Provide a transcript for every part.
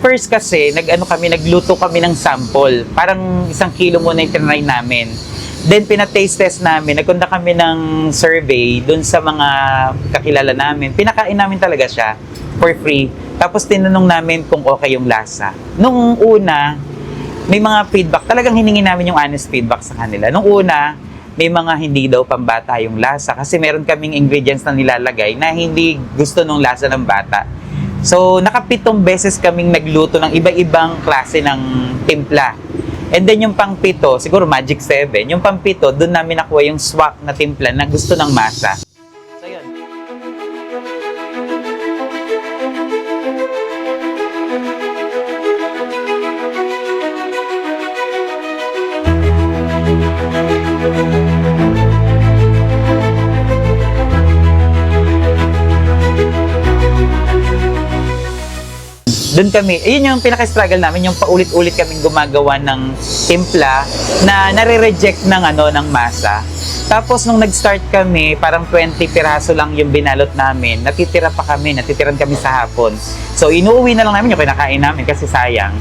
first kasi, nagluto kami ng sample. Parang 1 kilo muna yung tinry namin. Then, pinataste test namin. Nagkunda kami ng survey dun sa mga kakilala namin. Pinakain namin talaga siya for free. Tapos, tinanong namin kung okay yung lasa. Nung una, may mga feedback. Talagang hiningi namin yung honest feedback sa kanila. Nung una, may mga hindi daw pambata yung lasa. Kasi meron kaming ingredients na nilalagay na hindi gusto nung lasa ng bata. So, naka-7 beses kaming nagluto ng iba-ibang klase ng timpla. And then yung pang-7, siguro Magic 7, yung pang-7, doon namin nakuha yung swak na timpla na gusto ng masa. So, yun. Doon kami, yun yung pinaka-struggle namin, yung paulit-ulit kaming gumagawa ng timpla na nare-reject ng masa. Tapos nung nag-start kami, parang 20 piraso lang yung binalot namin. Natitiran kami sa hapon. So inuuwi na lang namin yung kinakain namin kasi sayang.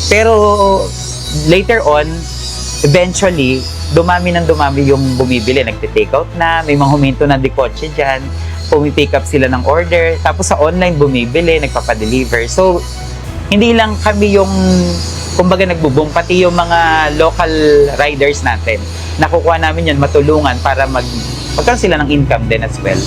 Pero later on, eventually, dumami yung bumibili. Nagte-take out na, may mga huminto na di kotse dyan. Pumipick up sila ng order, tapos sa online bumibili, nagpapadeliver. So, hindi lang kami yung, kumbaga nagbo-boom, pati yung mga local riders natin. Nakukuha namin yun, matulungan para magkaroon sila ng income din as well.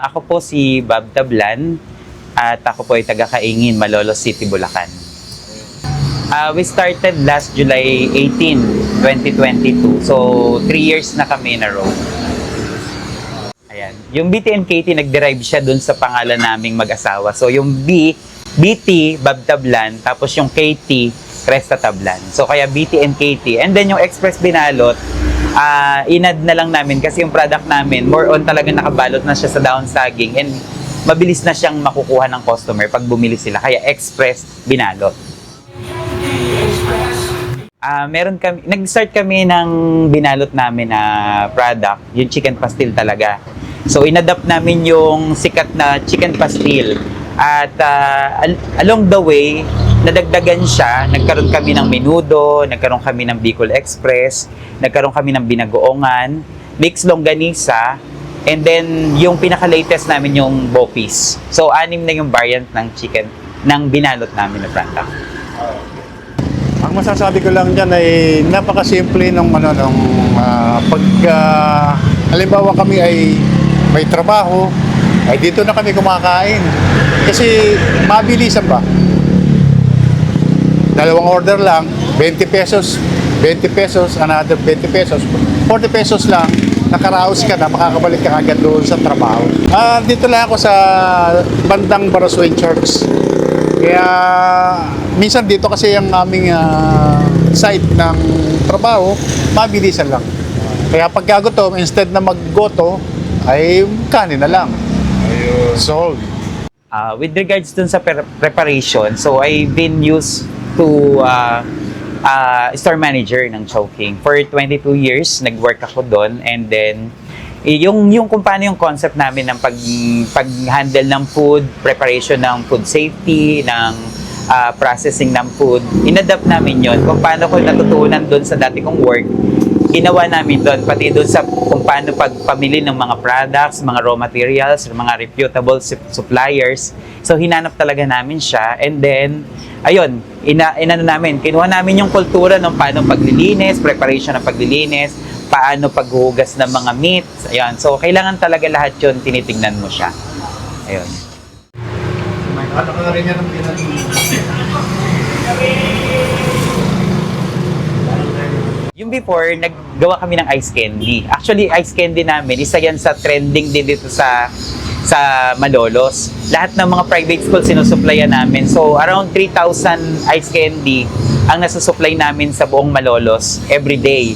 Ako po si Bob Tablan at ako po ay taga-Kaingin, Malolos City, Bulacan. We started last July 18, 2022. So, 3 years na kami na row. Ayan. Yung BT and KT, nag-derive siya dun sa pangalan naming mag-asawa. So, yung BT, Bob Tablan, tapos yung KT, Cresta Tablan. So, kaya BT and KT. And then yung Express Binalot, inad na lang namin kasi yung product namin more on talaga nakabalot na siya sa down saging and mabilis na siyang makukuha ng customer pag bumili sila, kaya Express Binalot. Nag-start kami ng binalot namin na product, yung chicken pastil talaga. So inadapt namin yung sikat na chicken pastil at along the way nadagdagan siya, nagkaroon kami ng menudo, nagkaroon kami ng Bicol Express, nagkaroon kami ng binagoongan, mixed longganisa, and then yung pinaka-latest namin yung Bopis. So, 6 na yung variant ng chicken, ng binalot namin na product. Ang masasabi ko lang dyan ay napakasimple nung halimbawa kami ay may trabaho, ay dito na kami kumakain. Kasi mabilisan ba? 2 order lang, 20 pesos, another 20 pesos, 40 pesos lang, nakaraos ka na, makakabalik ka agad doon sa trabaho. Dito lang ako sa bandang Baraswain Church. Kaya minsan dito kasi ang aming site ng trabaho, mabilisan lang. Kaya pagkagutom, instead na maggoto, ay kanin na lang. Ayun. Solved. With regards dun sa preparation, so I've been used to store manager ng Chowking. For 22 years, nag-work ako doon, and then yung kung paano yung concept namin ng pag-handle ng food, preparation ng food safety, ng processing ng food. Inadapt namin yon kung paano ko natutunan doon sa dati kong work. Ginawa namin doon, pati doon sa kung paano pagpamili ng mga products, mga raw materials, mga reputable suppliers. So, hinanap talaga namin siya. And then, ayun, kinuha namin yung kultura ng paano paglilinis, preparation ng paglilinis, paano paghuhugas ng mga meats. Ayun. So, kailangan talaga lahat yun, tinitignan mo siya. Ayun. Ano ka na rin yan ang Yung before, naggawa kami ng ice candy. Actually, ice candy namin, isa yan sa trending din dito sa Malolos. Lahat ng mga private school sinusuplayan namin. So, around 3,000 ice candy ang nasusupply namin sa buong Malolos every day.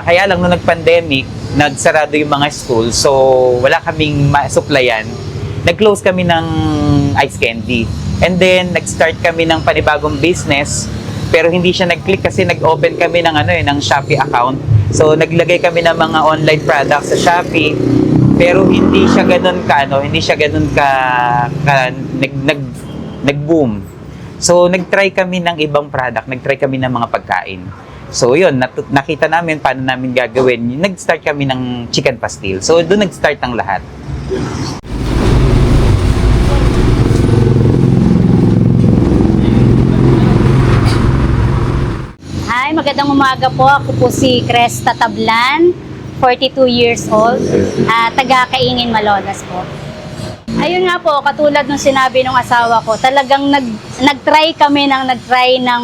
Kaya lang, nung nag-pandemic, nagsarado yung mga school. So, wala kaming ma-supplyan. Nag-close kami ng ice candy. And then, nag-start kami ng panibagong business. Pero hindi siya nag-click kasi nag-open kami ng ng Shopee account. So naglagay kami ng mga online products sa Shopee. Pero hindi siya ganoon nag-boom. So nag-try kami ng ibang product, nag-try kami ng mga pagkain. So yun, nakita namin paano namin gagawin. Nag-start kami ng chicken pastil. So doon nag-start ang lahat. Hi, magandang umaga po. Ako po si Cresta Tablan, 42 years old, taga Kaingin, Malolos po. Ayun nga po, katulad nung sinabi ng asawa ko, talagang nag-try ng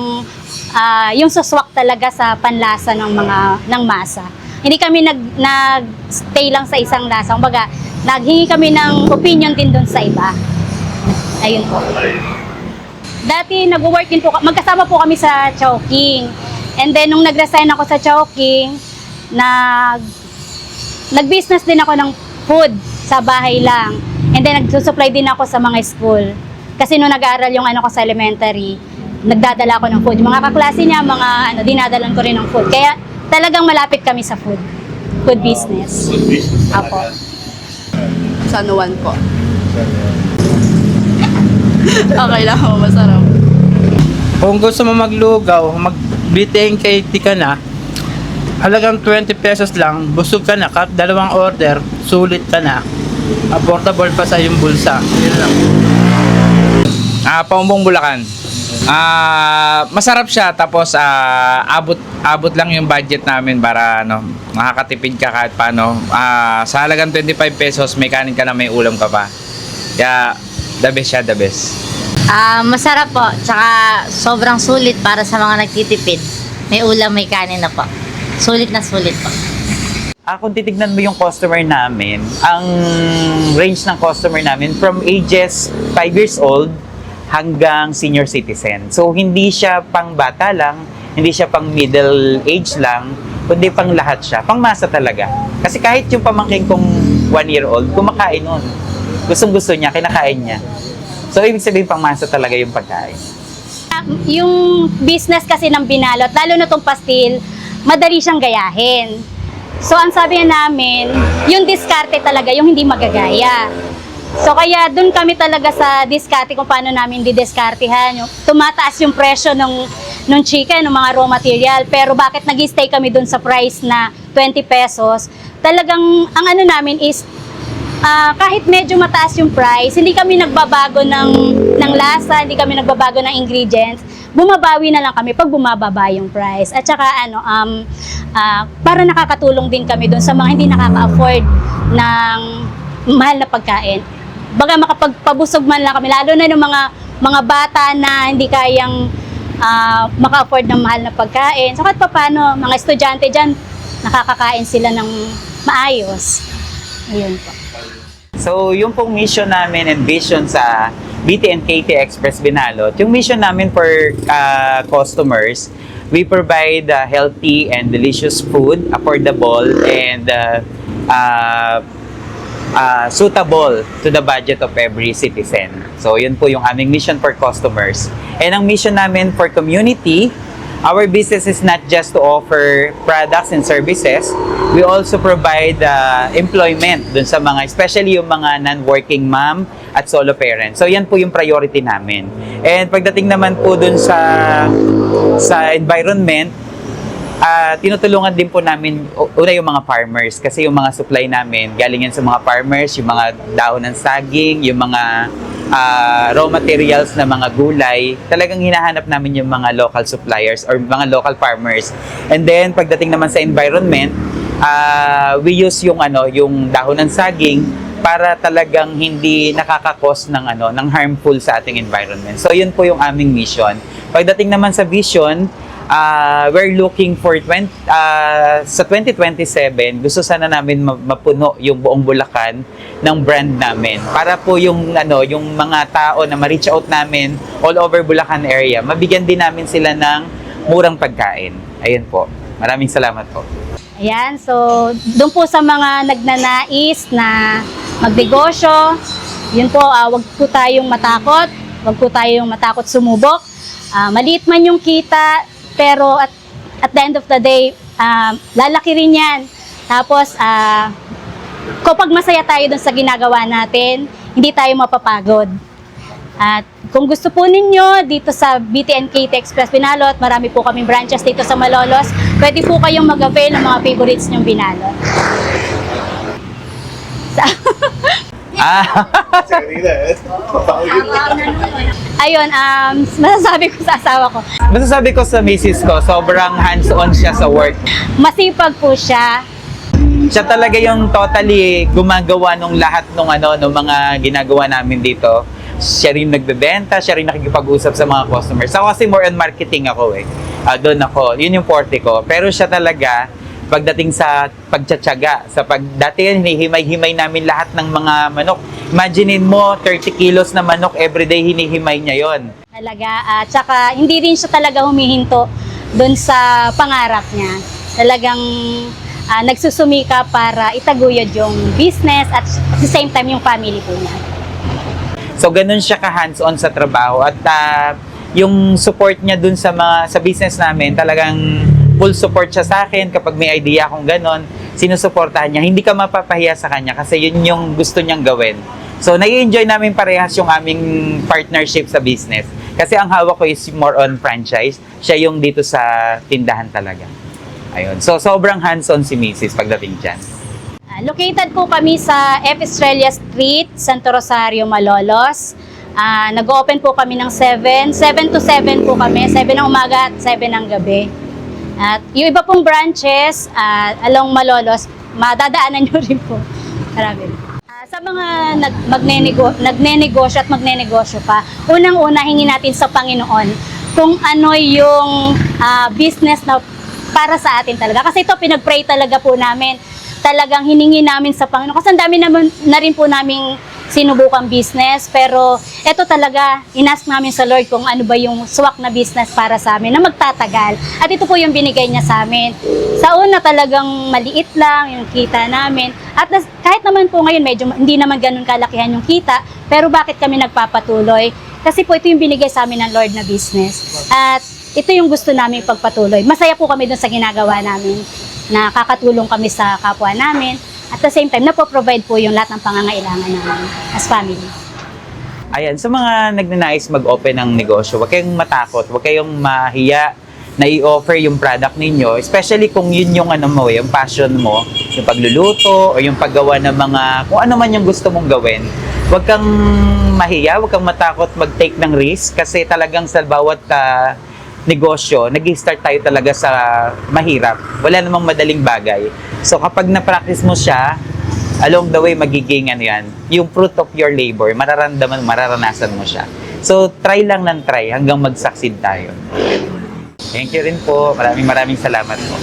yung suswak talaga sa panlasa ng masa. Hindi kami nag-stay lang sa isang lasa. Kumbaga, naghingi kami ng opinion din doon sa iba. Ayun po. Dati nag-work din po, magkasama po kami sa Chowking. And then, nung nag-resign ako sa Chowking, nag-business din ako ng food sa bahay lang. And then, nagsusupply din ako sa mga school. Kasi nung nag-aaral yung ko sa elementary, nagdadala ako ng food. Yung mga kaklase niya, dinadalan ko rin ng food. Kaya, talagang malapit kami sa food. Food business. Food business Apo. San Juan po. Okay lang po, masarap. Kung gusto mo maglugaw, mag-BTNK ka na, halagang 20 pesos lang, busog ka na, kahit dalawang order, sulit ka na. Affordable pa sa yung bulsa. Yun lang. Paumbong Bulacan. Masarap siya, tapos abot lang yung budget namin para makakatipid ka kahit paano. Sa halagang 25 pesos, may kanin ka na, may ulam ka pa. Kaya the best siya, the best. Masarap po, tsaka sobrang sulit para sa mga nagtitipid. May ulam, may kanin na po. Sulit na sulit po. Kung titignan mo yung customer namin, ang range ng customer namin from ages 5 years old hanggang senior citizen. So, hindi siya pang bata lang, hindi siya pang middle age lang, kundi pang lahat siya. Pang masa talaga. Kasi kahit yung pamangkin kong 1 year old, kumakain nun. Gustong-gusto niya, kinakain niya. So, ibig sabihin pang masa talaga yung pagkain. Yung business kasi ng binalot, lalo na itong pastil, madali siyang gayahin. So, ang sabi namin, yung diskarte talaga, yung hindi magagaya. So, kaya dun kami talaga sa diskarte kung paano namin didiskartehan. Yung, tumataas yung presyo ng chicken, ng mga raw material. Pero bakit nag-stay kami dun sa price na 20 pesos? Talagang, ang namin is, kahit medyo mataas yung price, hindi kami nagbabago ng lasa, hindi kami nagbabago ng ingredients. Bumabawi na lang kami pag bumababa yung price. At saka para nakakatulong din kami doon sa mga hindi nakaka-afford ng mahal na pagkain. Baga makapagpabusog man lang kami, lalo na ng mga bata na hindi kayang maka-afford ng mahal na pagkain. So kahit paano, mga estudyante dyan, nakakakain sila ng maayos. Ayun po. So, yung pong mission namin and vision sa BTNKT Express Binalot, yung mission namin for customers, we provide healthy and delicious food, affordable and suitable to the budget of every citizen. So, yun po yung aming mission for customers. And ang mission namin for community, our business is not just to offer products and services. We also provide employment dun sa mga, especially yung mga non-working mom at solo parents. So yan po yung priority namin. And pagdating naman po dun sa environment, tinutulungan din po namin una yung mga farmers kasi yung mga supply namin galing yan sa mga farmers, yung mga dahon ng saging, yung mga raw materials na mga gulay, talagang hinahanap namin yung mga local suppliers or mga local farmers. And then pagdating naman sa environment, we use yung dahon ng saging para talagang hindi nakakakos ng harmful sa ating environment. So yun po yung aming mission. Pagdating naman sa vision, we're looking for sa 2027, gusto sana namin mapuno yung buong Bulacan ng brand namin. Para po yung mga tao na ma-reach out namin all over Bulacan area, mabigyan din namin sila ng murang pagkain. Ayun po. Maraming salamat po. Ayan, so doon po sa mga nagnanais na magnegosyo, yun po, wag po tayong matakot, wag po tayong matakot sumubok. Maliit man yung kita, pero at the end of the day, lalaki rin yan. Tapos, kapag masaya tayo dun sa ginagawa natin, hindi tayo mapapagod. At kung gusto po ninyo, dito sa BTN Katy Express Binalot, marami po kaming branches dito sa Malolos. Pwede po kayong mag-avail ng mga favorites nyong binalot. Ayun, masasabi ko sa asawa ko. Masasabi ko sa misis ko, sobrang hands-on siya sa work. Masipag po siya. Siya talaga yung totally gumagawa nung lahat nung mga ginagawa namin dito. Siya rin nagbebenta, siya rin nakikipag-usap sa mga customers. Ako kasi more on marketing ako eh. Doon ako, yun yung forte ko. Pero siya talaga, pagdating sa pagtsatsaga, dati yan, hinihimay-himay namin lahat ng mga manok. Imaginein mo, 30 kilos na manok, everyday hinihimay niya yon. Talaga, tsaka hindi rin siya talaga humihinto doon sa pangarap niya. Talagang nagsusumika para itaguyod yung business at the same time yung family po niya. So ganun siya ka-hands-on sa trabaho at yung support niya dun sa business namin, talagang full support siya sa akin kapag may idea akong ganun, sinusuportahan niya. Hindi ka mapapahiya sa kanya kasi yun yung gusto niyang gawin. So nai-enjoy namin parehas yung aming partnership sa business. Kasi ang hawak ko is more on franchise. Siya yung dito sa tindahan talaga. Ayun. So sobrang hands-on si Mrs. pagdating dyan. Located po kami sa F. Estrella Street, Santo Rosario, Malolos. Nag-open po kami ng 7 to 7 po kami, 7 ng umaga at 7 ng gabi. At yung iba pong branches along Malolos, madadaanan nyo rin po. Marami. Sa mga nagnenegosyo at magnenegosyo pa, unang-una hingin natin sa Panginoon kung ano yung business na para sa atin talaga. Kasi ito pinag-pray talaga po namin. Talagang hiningi namin sa Panginoon. Kasi ang dami naman na rin po naming sinubukang business. Pero ito talaga, inask namin sa Lord kung ano ba yung swak na business para sa amin na magtatagal. At ito po yung binigay niya sa amin. Sa una talagang maliit lang yung kita namin. At kahit naman po ngayon medyo hindi naman ganun kalakihan yung kita. Pero bakit kami nagpapatuloy? Kasi po ito yung binigay sa amin ng Lord na business. At ito yung gusto namin pagpatuloy. Masaya po kami dun sa ginagawa namin. Nakakatulong kami sa kapwa namin. At the same time, napoprovide po yung lahat ng pangangailangan namin as family. Ayan, sa mga nagnanais mag-open ng negosyo, huwag kayong matakot, huwag kayong mahiya na i-offer yung product ninyo, especially kung yun yung yung passion mo, yung pagluluto o yung paggawa ng mga kung ano man yung gusto mong gawin. Huwag kang mahiya, huwag kang matakot mag-take ng risk kasi talagang sa bawat negosyo, nag-start tayo talaga sa mahirap. Wala namang madaling bagay. So kapag na-practice mo siya, along the way magiging yan, yung fruit of your labor, mararanasan mo siya. So try lang ng try hanggang mag-succeed tayo. Thank you rin po. Maraming salamat po.